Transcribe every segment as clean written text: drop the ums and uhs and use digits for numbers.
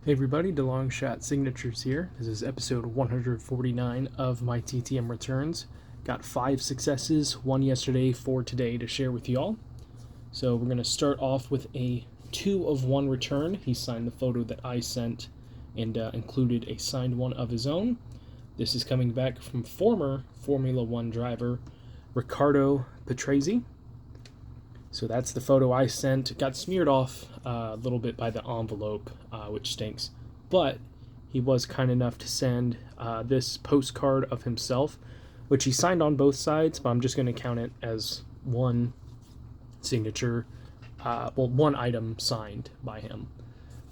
Hey everybody, DeLong Shot Signatures here. This is episode 149 of my TTM returns. Got 5 successes, 1 yesterday, 4 today to share with y'all. So we're going to start off with a 2 of 1 return. He signed the photo that I sent and included a signed one of his own. This is coming back from former Formula 1 driver Riccardo Patrese. So that's the photo I sent. It got smeared off a little bit by the envelope, which stinks. But he was kind enough to send this postcard of himself, which he signed on both sides, but I'm just going to count it as one signature, one item signed by him.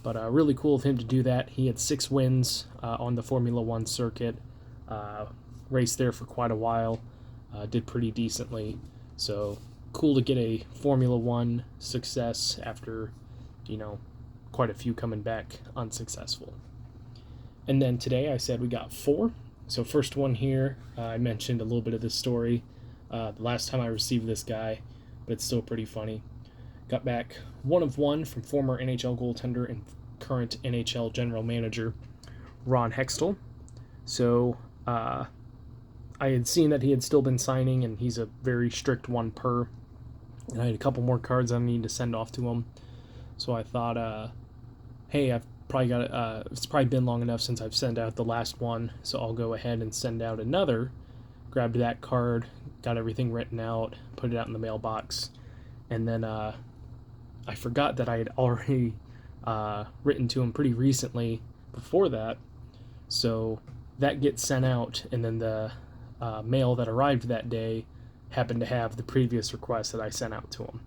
But really cool of him to do that. He had 6 wins on the Formula 1 circuit, raced there for quite a while, did pretty decently. So cool to get a Formula 1 success after, quite a few coming back unsuccessful. And then today I said we got 4. So first one here, I mentioned a little bit of this story the last time I received this guy, but it's still pretty funny. Got back 1 of 1 from former NHL goaltender and current NHL general manager Ron Hextall. So I had seen that he had still been signing, and he's a very strict one per. And I had a couple more cards I need to send off to him. So I thought, hey, I've probably got it's probably been long enough since I've sent out the last one, so I'll go ahead and send out another. Grabbed that card, got everything written out, put it out in the mailbox, and then I forgot that I had already written to him pretty recently before that. So that gets sent out, and then the mail that arrived that day happened to have the previous request that I sent out to him.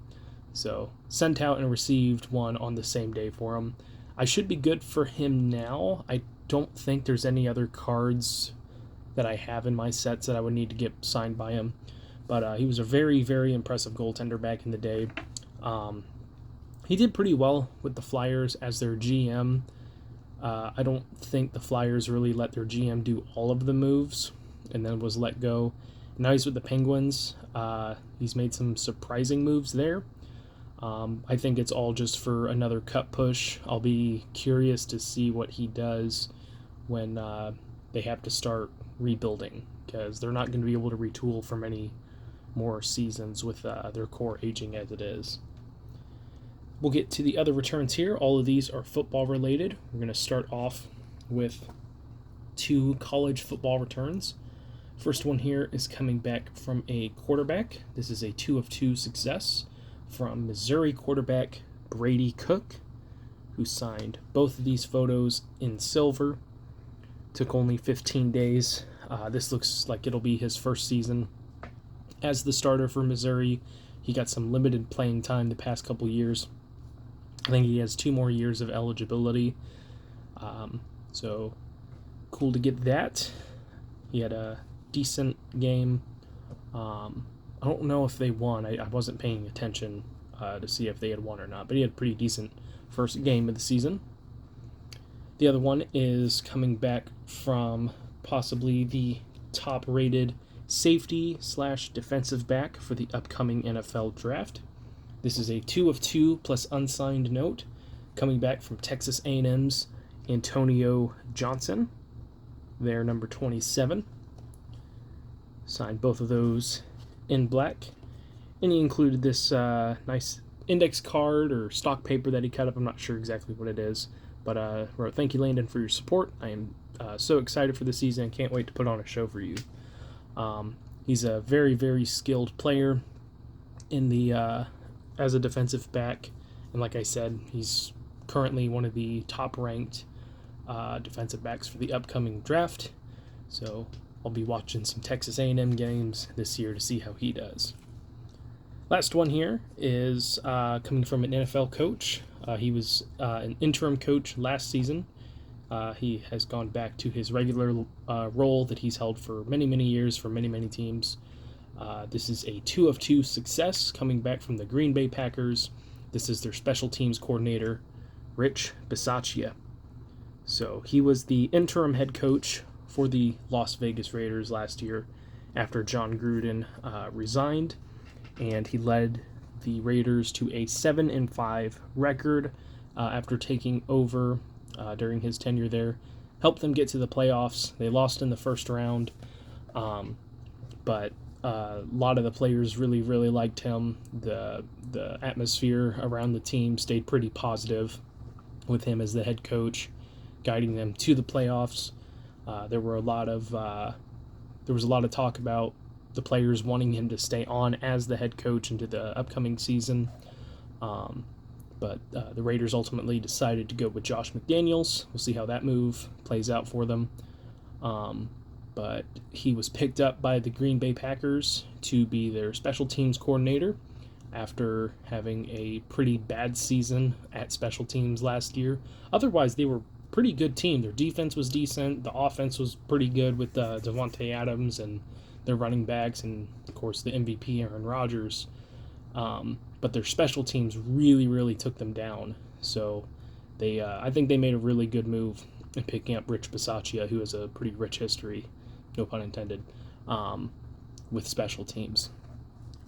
So sent out and received one on the same day for him. I should be good for him now. I don't think there's any other cards that I have in my sets that I would need to get signed by him. But he was a very, very impressive goaltender back in the day. He did pretty well with the Flyers as their GM. I don't think the Flyers really let their GM do all of the moves and then was let go. Now he's with the Penguins. He's made some surprising moves there. I think it's all just for another cup push. I'll be curious to see what he does when they have to start rebuilding, because they're not going to be able to retool for many more seasons with their core aging as it is. We'll get to the other returns here. All of these are football related. We're going to start off with 2 college football returns. First one here is coming back from a quarterback. This is a 2 of 2 success from Missouri quarterback Brady Cook, who signed both of these photos in silver. Took only 15 days. This looks like it'll be his first season as the starter for Missouri. He got some limited playing time the past couple years. I think he has 2 more years of eligibility. So cool to get that. He had a decent game. I don't know if they won. I wasn't paying attention to see if they had won or not, but he had a pretty decent first game of the season. The other one is coming back from possibly the top-rated safety/defensive back for the upcoming NFL draft. This is a 2 of 2 plus unsigned note coming back from Texas A&M's Antonio Johnson, their number 27. Signed both of those in black. And he included this nice index card or stock paper that he cut up. I'm not sure exactly what it is. But wrote, "Thank you, Landon, for your support. I am so excited for the season and can't wait to put on a show for you." He's a very, very skilled player in the as a defensive back. And like I said, he's currently one of the top-ranked defensive backs for the upcoming draft. So I'll be watching some Texas A&M games this year to see how he does. Last one here is coming from an NFL coach. He was an interim coach last season. He has gone back to his regular role that he's held for many, many years for many, many teams. This is a 2 of 2 success coming back from the Green Bay Packers. This is their special teams coordinator, Rich Bisaccia. So he was the interim head coach for the Las Vegas Raiders last year after John Gruden resigned, and he led the Raiders to a 7-5 record after taking over during his tenure there. Helped them get to the playoffs. They lost in the first round, but a lot of the players really, really liked him. The atmosphere around the team stayed pretty positive with him as the head coach, guiding them to the playoffs. There was a lot of talk about the players wanting him to stay on as the head coach into the upcoming season. But the Raiders ultimately decided to go with Josh McDaniels. We'll see how that move plays out for them. But he was picked up by the Green Bay Packers to be their special teams coordinator after having a pretty bad season at special teams last year. Otherwise, they were a pretty good team. Their defense was decent. The offense was pretty good with Devontae Adams and their running backs, and, of course, the MVP, Aaron Rodgers. But their special teams really, really took them down. So I think they made a really good move in picking up Rich Bisaccia, who has a pretty rich history, no pun intended, with special teams.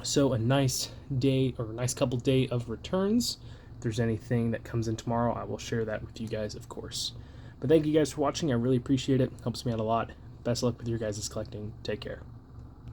So a nice day, or a nice couple day of returns. If there's anything that comes in tomorrow, I will share that with you guys, of course. But thank you guys for watching. I really appreciate it. Helps me out a lot. Best of luck with your guys' collecting. Take care.